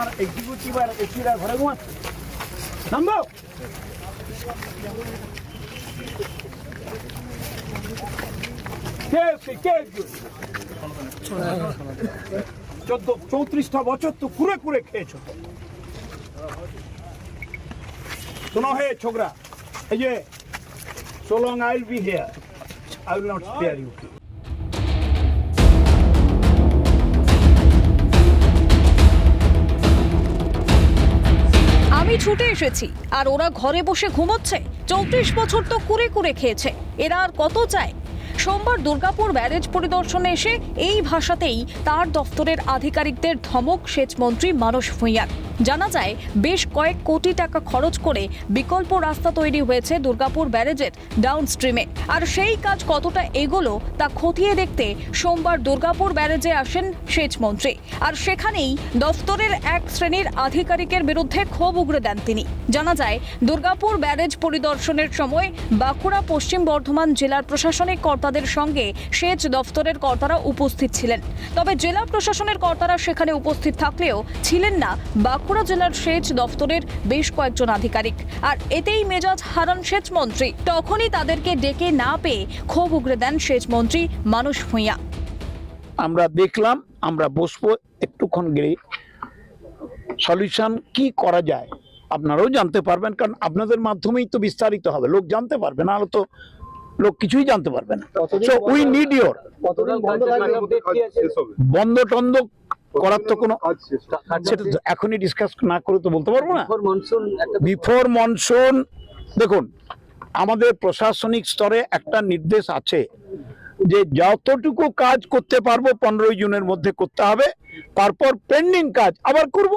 তোমার এক্সিকিউটিভ আর এসিরা ঘরে ঘুমাচ্ছে। নামবো কে 34টা বছর তো কুড়ে কুড়ে খেয়েছো। শোনো হে ছোকরা, এই যে so long I will be here, I will not spare you. আমি ছুটে এসেছি আর ওরা ঘরে বসে ঘুমোচ্ছে। 34 বছর তো কুড়ে কুড়ে খেয়েছে, এরা আর কত চায়? সোমবার দুর্গাপুর ব্যারেজ পরিদর্শনে এসে এই ভাষাতেই তার দফতরের আধিকারিকদের ধমক সেচমন্ত্রী মানস ভূঁইয়ার। জানা যায় বেশ কয়েক কোটি টাকা খরচ করে বিকল্প রাস্তা তৈরি হয়েছে দুর্গাপুর ব্যারেজের ডাউনস্ট্রিমে, আর সেই কাজ কতটা এগোলো তা খতিয়ে দেখতে সোমবার দুর্গাপুর ব্যারেজে আসেন সেচমন্ত্রী। আর সেখানেই দফতরের এক শ্রেণীর আধিকারিকের বিরুদ্ধে ক্ষোভ উগরে দেন তিনি। জানা যায় দুর্গাপুর ব্যারেজ পরিদর্শনের সময় বাঁকুড়া পশ্চিম বর্ধমান জেলার প্রশাসনিক কর্তাদের সঙ্গে সেচ দফতরের কর্তারা উপস্থিত ছিলেন। তবে জেলা প্রশাসনের কর্তারা সেখানে উপস্থিত থাকলেও ছিলেন না বাঁকুড়া জেলার সেচ দফতরের বেশ কয়েকজন আধিকারিক। আর এতেই মেজাজ হারান সেচমন্ত্রী। তখনই তাদেরকে ডেকে না পেয়ে ক্ষোভ উগরে দেন সেচমন্ত্রী মানস ভূঁইয়া। আমরা দেখলাম, আমরা বসবো, একটুক্ষণ গেলে সলিউশন কি করা যায় আপনারাও জানতে পারবেন, কারণ আপনাদের মাধ্যমেই তো বিস্তারিত হবে, লোক জানতে পারবে না, হলে তো লোক কিছুই জানতে পারবে না। সো উই নিড ইওর বন্ধ টন্ধ করার তো কোনো, সেটা এখনই ডিসকাস না করে তো বলতে পারবো না। বিফোর মনসুন, দেখুন আমাদের প্রশাসনিক স্তরে একটা নির্দেশ আছে যে যতটুকু কাজ করতে পারবো 15 জুনের মধ্যে করতে হবে, তারপর পেন্ডিং কাজ আবার করব।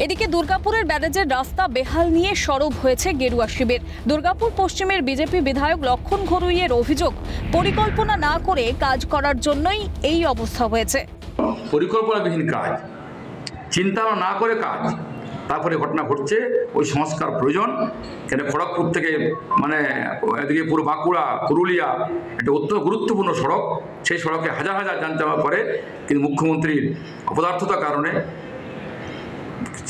এদিকে দুর্গাপুরের ব্যারেজের রাস্তা বেহাল নিয়ে সরব হয়েছে গেরুয়া শিবির। দুর্গাপুর পশ্চিমের বিজেপি বিধায়ক লক্ষণ ঘরুইয়ের অভিযোগ, পরিকল্পনা না করে কাজ করার জন্যই এই অবস্থা হয়েছে। পরিকল্পনাবিহীন কাজ, চিন্তা না করে কাজ, তারপরে ঘটনা ঘটছে। ওই সংস্কার প্রয়োজন। কেন খড়গপুর থেকে মানে এদিকে পুরো বাঁকুড়া পুরুলিয়া একটা অত্যন্ত গুরুত্বপূর্ণ সড়ক, সেই সড়কে হাজার হাজার যান চলাচল করে, কিন্তু মুখ্যমন্ত্রীর অপদার্থতার কারণে,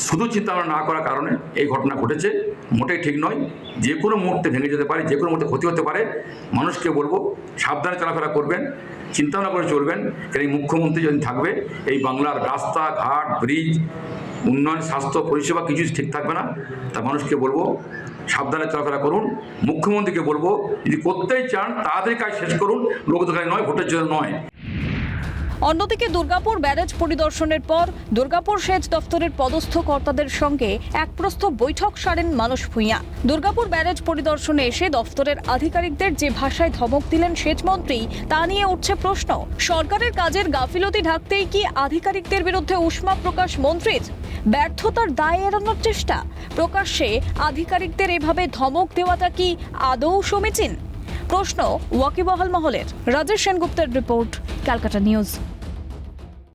শুধু চিন্তা না করার কারণে এই ঘটনা ঘটেছে। মোটেই ঠিক নয়। যে কোনো মুহূর্তে ভেঙে যেতে পারে, যে কোনো মুহূর্তে ক্ষতি হতে পারে। মানুষকে বলবো সাবধানে চলাফেরা করবেন, চিন্তা ভাবনা করে চলবেন। কারণ এই মুখ্যমন্ত্রী যদি থাকবে, এই বাংলার রাস্তাঘাট, ব্রিজ, উন্নয়ন, স্বাস্থ্য পরিষেবা কিছু ঠিক থাকবে না। তা মানুষকে বলবো সাবধানে চলাফেরা করুন। মুখ্যমন্ত্রীকে বলবো যদি করতেই চান তাড়াতাড়ি কাজ শেষ করুন, লোক দেখায় নয়, ভোটের জন্য নয়। অন্যদিকে দুর্গাপুর ব্যারেজ পরিদর্শনের পর দুর্গাপুর সেচ দফতরের পদস্থ কর্তাদের সঙ্গে এক প্রস্থ বৈঠক সারেন মানস ভূঁইয়া। দুর্গাপুর ব্যারেজ পরিদর্শনে এসে দফতরের আধিকারিকদের যে ভাষায় ধমক দিলেন সেচমন্ত্রী, তা নিয়ে উঠছে প্রশ্ন। সরকারের কাজের গাফিলতি ঢাকতেই কি আধিকারিকদের বিরুদ্ধে উষ্মা প্রকাশ মন্ত্রীর? ব্যর্থতার দায় এড়ানোর চেষ্টা? প্রকাশ্যে আধিকারিকদের এভাবে ধমক দেওয়াটা কি আদৌ সমীচীন? প্রশ্ন ওয়াকিবহাল মহলের। রাজেশ সেনগুপ্তের রিপোর্ট, ক্যালকাটা নিউজ।